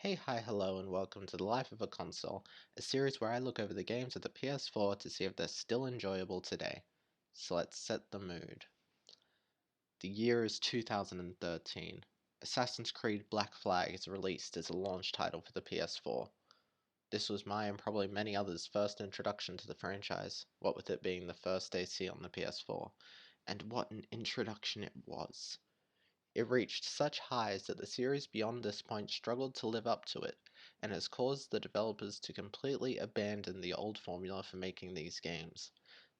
Hi, hello, and welcome to The Life of a Console, a series where I look over the games of the PS4 to see if they're still enjoyable today. So let's set the mood. The year is 2013. Assassin's Creed Black Flag is released as a launch title for the PS4. This was my and probably many others' first introduction to the franchise, what with it being the first AC on the PS4. And what an introduction it was. It reached such highs that the series beyond this point struggled to live up to it, and has caused the developers to completely abandon the old formula for making these games,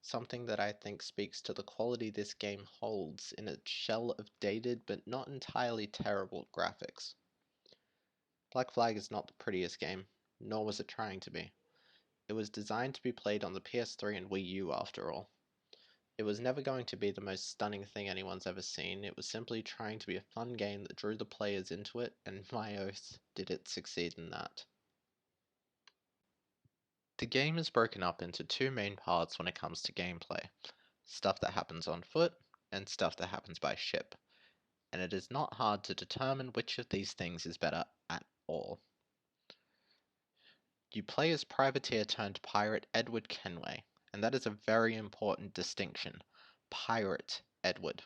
something that I think speaks to the quality this game holds in its shell of dated but not entirely terrible graphics. Black Flag is not the prettiest game, nor was it trying to be. It was designed to be played on the PS3 and Wii U after all. It was never going to be the most stunning thing anyone's ever seen, it was simply trying to be a fun game that drew the players into it, and my oath, did it succeed in that. The game is broken up into two main parts when it comes to gameplay, stuff that happens on foot, and stuff that happens by ship, and it is not hard to determine which of these things is better at all. You play as privateer turned pirate Edward Kenway, and that is a very important distinction. Pirate Edward.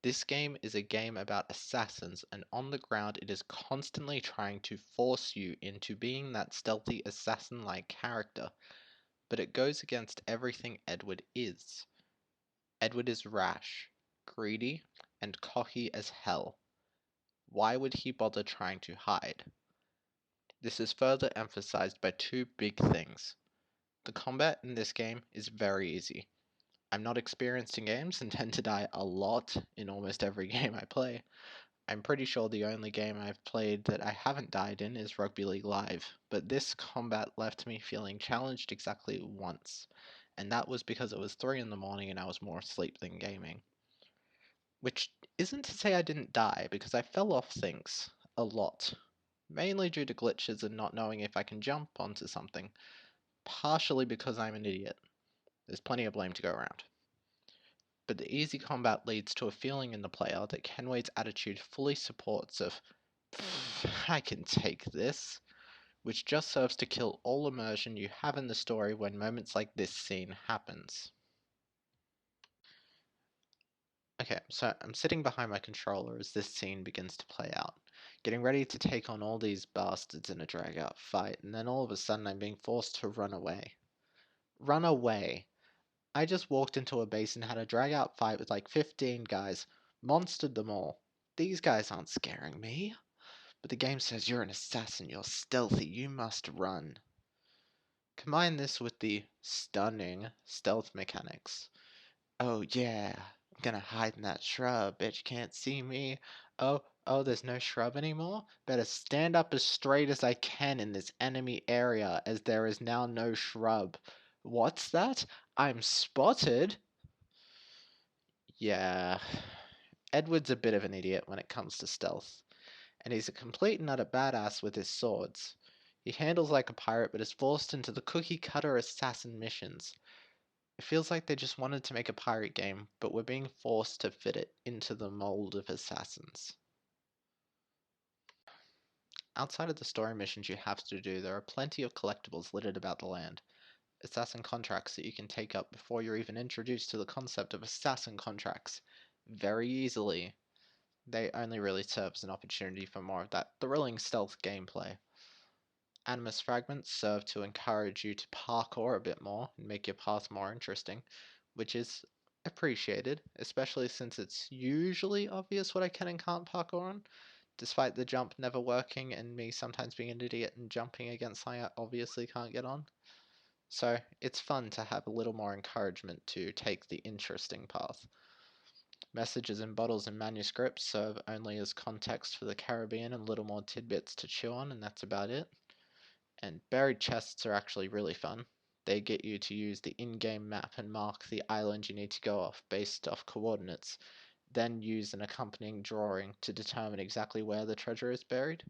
This game is a game about assassins, and on the ground it is constantly trying to force you into being that stealthy assassin-like character, but it goes against everything Edward is. Edward is rash, greedy, and cocky as hell. Why would he bother trying to hide? This is further emphasized by two big things. The combat in this game is very easy. I'm not experienced in games and tend to die a lot in almost every game I play. I'm pretty sure the only game I've played that I haven't died in is Rugby League Live, but this combat left me feeling challenged exactly once, and that was because it was 3 in the morning and I was more asleep than gaming. Which isn't to say I didn't die, because I fell off things a lot, mainly due to glitches and not knowing if I can jump onto something, partially because I'm an idiot. There's plenty of blame to go around. But the easy combat leads to a feeling in the player that Kenway's attitude fully supports of, I can take this, which just serves to kill all immersion you have in the story when moments like this scene happens. Okay, so I'm sitting behind my controller as this scene begins to play out, getting ready to take on all these bastards in a drag-out fight, and then all of a sudden I'm being forced to run away. Run away! I just walked into a base and had a drag-out fight with like 15 guys, monstered them all. These guys aren't scaring me. But the game says you're an assassin, you're stealthy, you must run. Combine this with the stunning stealth mechanics. Oh yeah, I'm gonna hide in that shrub, bet you can't see me. Oh, there's no shrub anymore? Better stand up as straight as I can in this enemy area, as there is now no shrub. What's that? I'm spotted? Yeah, Edward's a bit of an idiot when it comes to stealth, and he's a complete and utter badass with his swords. He handles like a pirate but is forced into the cookie cutter assassin missions. It feels like they just wanted to make a pirate game, but were being forced to fit it into the mold of assassins. Outside of the story missions you have to do, there are plenty of collectibles littered about the land. Assassin contracts that you can take up before you're even introduced to the concept of assassin contracts. Very easily. They only really serve as an opportunity for more of that thrilling stealth gameplay. Animus fragments serve to encourage you to parkour a bit more and make your path more interesting, which is appreciated, especially since it's usually obvious what I can and can't parkour on, despite the jump never working and me sometimes being an idiot and jumping against something I obviously can't get on. So it's fun to have a little more encouragement to take the interesting path. Messages in bottles and manuscripts serve only as context for the Caribbean and little more tidbits to chew on, and that's about it. And buried chests are actually really fun. They get you to use the in-game map and mark the island you need to go off based off coordinates, then use an accompanying drawing to determine exactly where the treasure is buried.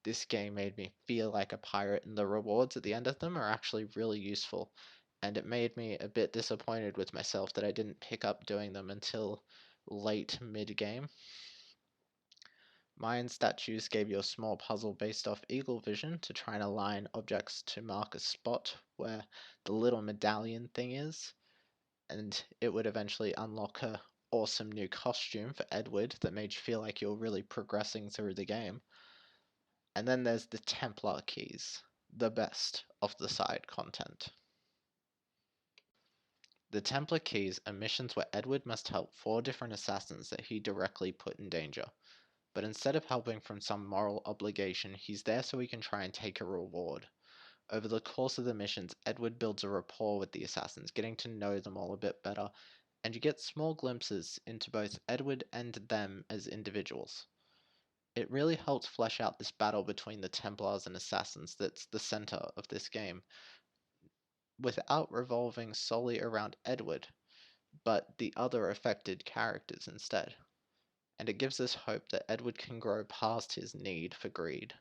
This game made me feel like a pirate, and the rewards at the end of them are actually really useful, and it made me a bit disappointed with myself that I didn't pick up doing them until late mid-game. Mayan statues gave you a small puzzle based off eagle vision to try and align objects to mark a spot where the little medallion thing is, and it would eventually unlock a awesome new costume for Edward that made you feel like you're really progressing through the game. And then there's the Templar Keys, the best of the side content. The Templar Keys are missions where Edward must help 4 different assassins that he directly put in danger. But instead of helping from some moral obligation, he's there so he can try and take a reward. Over the course of the missions, Edward builds a rapport with the assassins, getting to know them all a bit better, and you get small glimpses into both Edward and them as individuals. It really helps flesh out this battle between the Templars and Assassins that's the center of this game, without revolving solely around Edward, but the other affected characters instead. And it gives us hope that Edward can grow past his need for greed.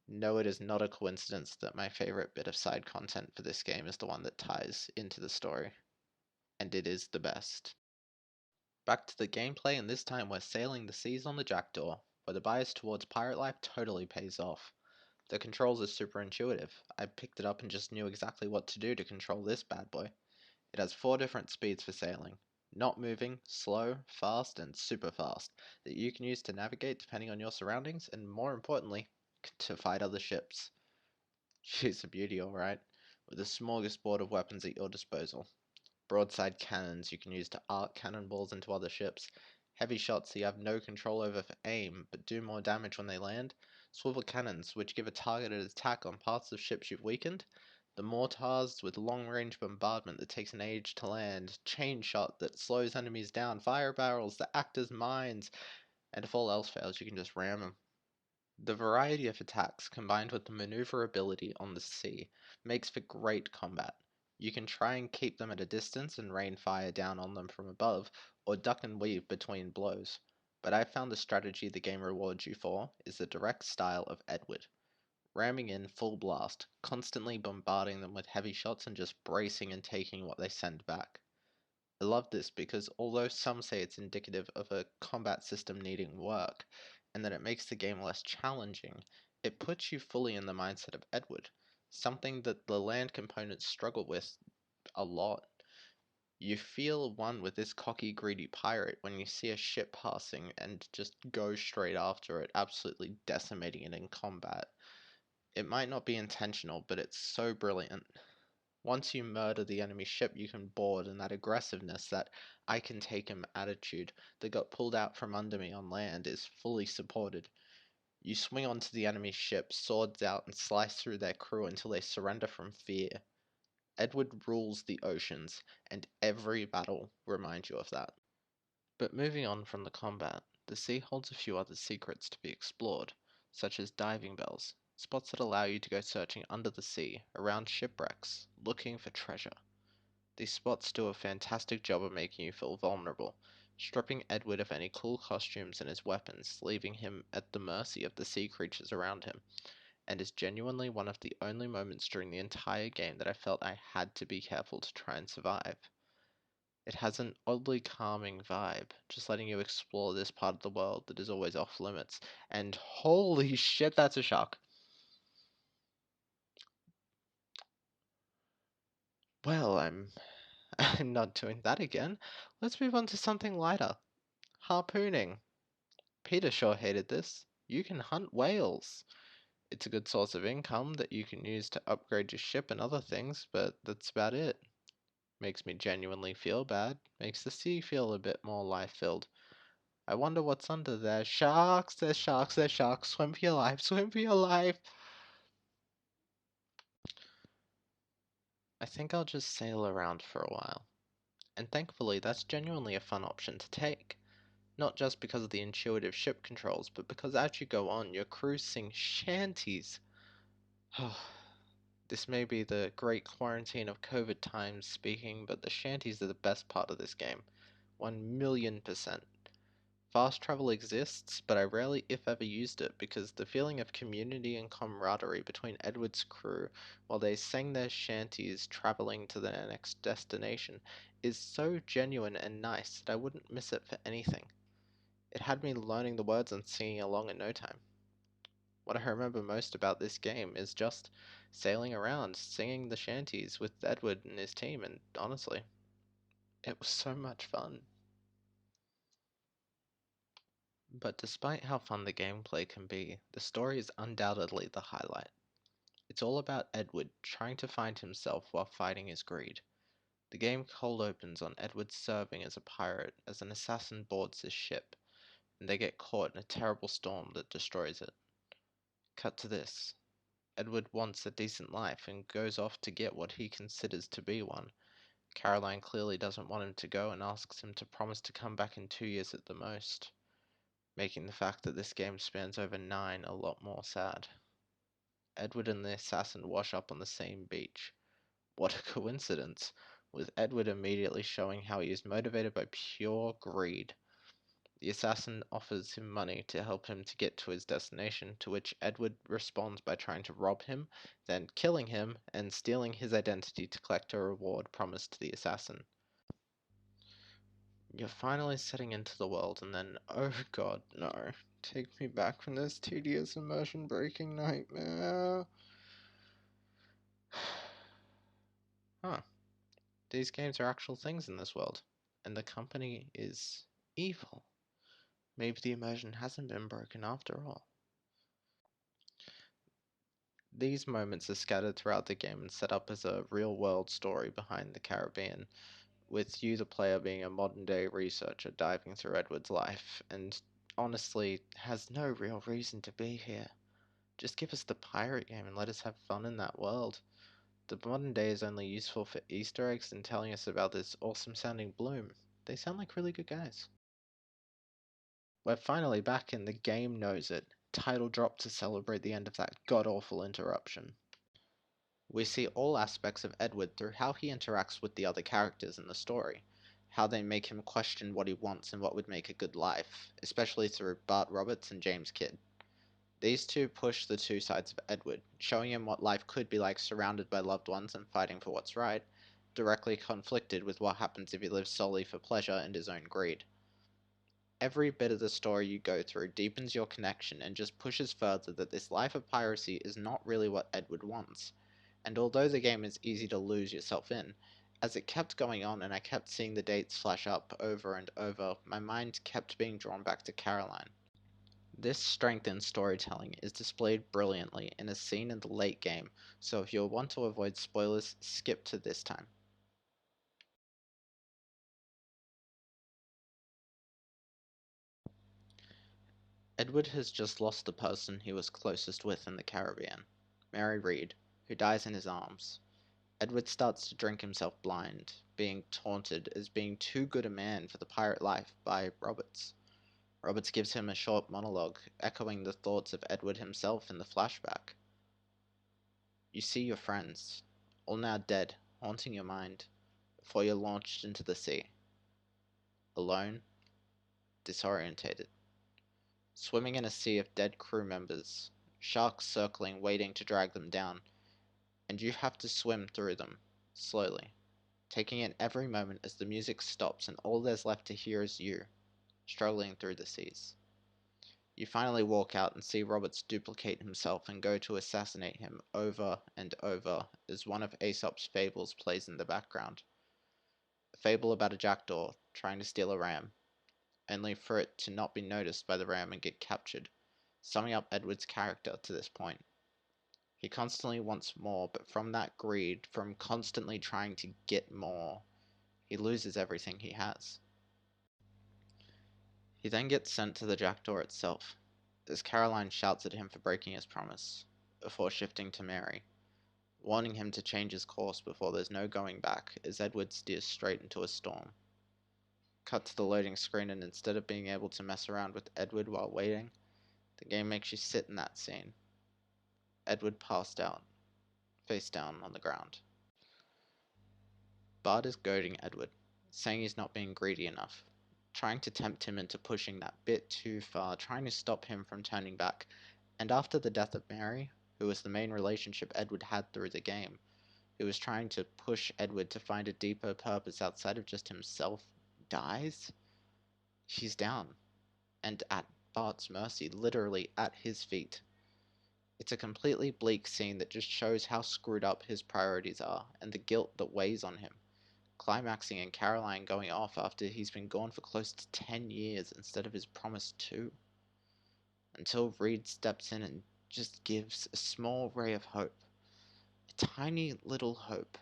No, it is not a coincidence that my favorite bit of side content for this game is the one that ties into the story, and it is the best. Back to the gameplay, and this time we're sailing the seas on the Jackdaw, where the bias towards pirate life totally pays off. The controls are super intuitive. I picked it up and just knew exactly what to do to control this bad boy. It has 4 different speeds for sailing: not moving, slow, fast, and super fast, that you can use to navigate depending on your surroundings, and more importantly, to fight other ships. She's a beauty, alright, with a smorgasbord of weapons at your disposal. Broadside cannons you can use to arc cannonballs into other ships, heavy shots you have no control over for aim, but do more damage when they land, swivel cannons which give a targeted attack on parts of ships you've weakened, the mortars with long-range bombardment that takes an age to land, chain shot that slows enemies down, fire barrels that act as mines, and if all else fails you can just ram them. The variety of attacks, combined with the maneuverability on the sea, makes for great combat. You can try and keep them at a distance and rain fire down on them from above, or duck and weave between blows. But I found the strategy the game rewards you for is the direct style of Edward, ramming in full blast, constantly bombarding them with heavy shots and just bracing and taking what they send back. I love this because although some say it's indicative of a combat system needing work, and that it makes the game less challenging, it puts you fully in the mindset of Edward, something that the land components struggle with a lot. You feel one with this cocky, greedy pirate when you see a ship passing and just go straight after it, absolutely decimating it in combat. It might not be intentional, but it's so brilliant. Once you murder the enemy ship, you can board, and that aggressiveness, that I can take him attitude that got pulled out from under me on land is fully supported. You swing onto the enemy ship, swords out, and slice through their crew until they surrender from fear. Edward rules the oceans, and every battle reminds you of that. But moving on from the combat, the sea holds a few other secrets to be explored, such as diving bells, spots that allow you to go searching under the sea, around shipwrecks, looking for treasure. These spots do a fantastic job of making you feel vulnerable, stripping Edward of any cool costumes and his weapons, leaving him at the mercy of the sea creatures around him, and is genuinely one of the only moments during the entire game that I felt I had to be careful to try and survive. It has an oddly calming vibe, just letting you explore this part of the world that is always off limits, and holy shit, that's a shock. Well, I'm not doing that again. Let's move on to something lighter. Harpooning. Peter sure hated this. You can hunt whales. It's a good source of income that you can use to upgrade your ship and other things, but that's about it. Makes me genuinely feel bad. Makes the sea feel a bit more life-filled. I wonder what's under there. Sharks! There's sharks! There's sharks! Swim for your life! Swim for your life! I think I'll just sail around for a while. And thankfully, that's genuinely a fun option to take. Not just because of the intuitive ship controls, but because as you go on, your crew sing shanties. This may be the great quarantine of COVID times speaking, but the shanties are the best part of this game. 1,000,000%. Fast travel exists, but I rarely, if ever, used it because the feeling of community and camaraderie between Edward's crew while they sang their shanties traveling to their next destination is so genuine and nice that I wouldn't miss it for anything. It had me learning the words and singing along in no time. What I remember most about this game is just sailing around, singing the shanties with Edward and his team, and honestly, it was so much fun. But despite how fun the gameplay can be, the story is undoubtedly the highlight. It's all about Edward trying to find himself while fighting his greed. The game cold opens on Edward serving as a pirate as an assassin boards his ship, and they get caught in a terrible storm that destroys it. Cut to this. Edward wants a decent life and goes off to get what he considers to be one. Caroline clearly doesn't want him to go and asks him to promise to come back in 2 years at the most, making the fact that this game spans over 9 a lot more sad. Edward and the assassin wash up on the same beach. What a coincidence, with Edward immediately showing how he is motivated by pure greed. The assassin offers him money to help him to get to his destination, to which Edward responds by trying to rob him, then killing him and stealing his identity to collect a reward promised to the assassin. You're finally setting into the world, and then, oh god, no. Take me back from this tedious immersion-breaking nightmare. Huh. These games are actual things in this world, and the company is evil. Maybe the immersion hasn't been broken after all. These moments are scattered throughout the game and set up as a real-world story behind the Caribbean, with you, the player, being a modern-day researcher diving through Edward's life, and honestly, has no real reason to be here. Just give us the pirate game and let us have fun in that world. The modern day is only useful for Easter eggs and telling us about this awesome-sounding Bloom. They sound like really good guys. We're finally back and the game knows it. Title drop to celebrate the end of that god-awful interruption. We see all aspects of Edward through how he interacts with the other characters in the story, how they make him question what he wants and what would make a good life, especially through Bart Roberts and James Kidd. These two push the two sides of Edward, showing him what life could be like surrounded by loved ones and fighting for what's right, directly conflicted with what happens if he lives solely for pleasure and his own greed. Every bit of the story you go through deepens your connection and just pushes further that this life of piracy is not really what Edward wants. And although the game is easy to lose yourself in, as it kept going on and I kept seeing the dates flash up over and over, my mind kept being drawn back to Caroline. This strength in storytelling is displayed brilliantly in a scene in the late game, so if you'll want to avoid spoilers, skip to this time. Edward has just lost the person he was closest with in the Caribbean, Mary Read, who dies in his arms. Edward starts to drink himself blind, being taunted as being too good a man for the pirate life by Roberts. Roberts gives him a short monologue, echoing the thoughts of Edward himself in the flashback. You see your friends, all now dead, haunting your mind, before you're launched into the sea. Alone, disorientated, swimming in a sea of dead crew members, sharks circling, waiting to drag them down, and you have to swim through them, slowly, taking in every moment as the music stops and all there's left to hear is you, struggling through the seas. You finally walk out and see Roberts duplicate himself and go to assassinate him over and over as one of Aesop's fables plays in the background. A fable about a jackdaw trying to steal a ram, only for it to not be noticed by the ram and get captured, summing up Edward's character to this point. He constantly wants more, but from that greed, from constantly trying to get more, he loses everything he has. He then gets sent to the jackdaw itself, as Caroline shouts at him for breaking his promise, before shifting to Mary, warning him to change his course before there's no going back, as Edward steers straight into a storm. Cut to the loading screen, and instead of being able to mess around with Edward while waiting, the game makes you sit in that scene. Edward passed out, face down on the ground. Bart is goading Edward, saying he's not being greedy enough, trying to tempt him into pushing that bit too far, trying to stop him from turning back. And after the death of Mary, who was the main relationship Edward had through the game, who was trying to push Edward to find a deeper purpose outside of just himself, dies, he's down. and at Bart's mercy, literally at his feet. It's a completely bleak scene that just shows how screwed up his priorities are and the guilt that weighs on him, climaxing in Caroline going off after he's been gone for close to 10 years instead of his promised 2. Until Reed steps in and just gives a small ray of hope. A tiny little hope.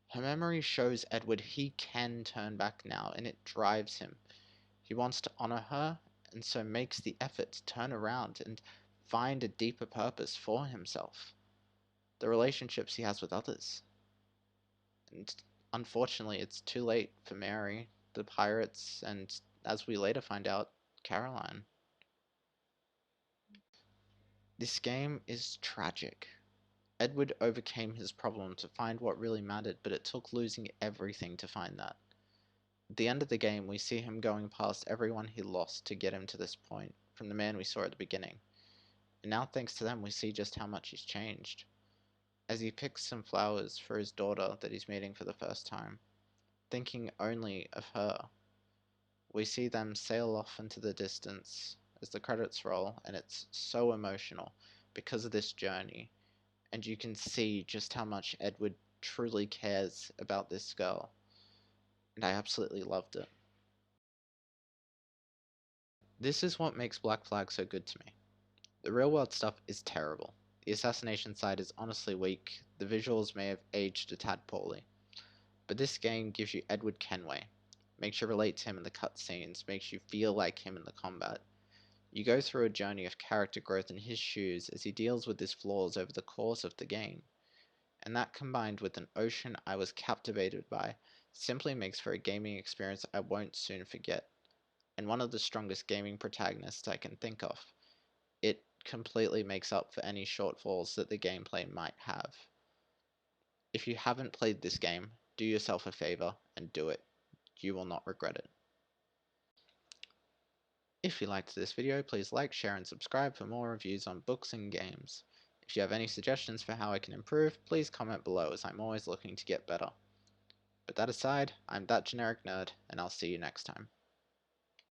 Her memory shows Edward he can turn back now, and it drives him. He wants to honor her, and so makes the effort to turn around and find a deeper purpose for himself. The relationships he has with others. And unfortunately, it's too late for Mary, the pirates, and as we later find out, Caroline. This game is tragic. Edward overcame his problem to find what really mattered, but it took losing everything to find that. At the end of the game, we see him going past everyone he lost to get him to this point, from the man we saw at the beginning. And now, thanks to them, we see just how much he's changed. As he picks some flowers for his daughter that he's meeting for the first time, thinking only of her, we see them sail off into the distance as the credits roll, and it's so emotional because of this journey, and you can see just how much Edward truly cares about this girl, and I absolutely loved it. This is what makes Black Flag so good to me. The real world stuff is terrible. The assassination side is honestly weak, the visuals may have aged a tad poorly, but this game gives you Edward Kenway, makes you relate to him in the cutscenes, makes you feel like him in the combat. You go through a journey of character growth in his shoes as he deals with his flaws over the course of the game, and that combined with an ocean I was captivated by simply makes for a gaming experience I won't soon forget, and one of the strongest gaming protagonists I can think of. It completely makes up for any shortfalls that the gameplay might have. If you haven't played this game, do yourself a favor and do it. You will not regret it. If you liked this video, please like, share, and subscribe for more reviews on books and games. If you have any suggestions for how I can improve, please comment below as I'm always looking to get better. But that aside, I'm That Generic Nerd, and I'll see you next time.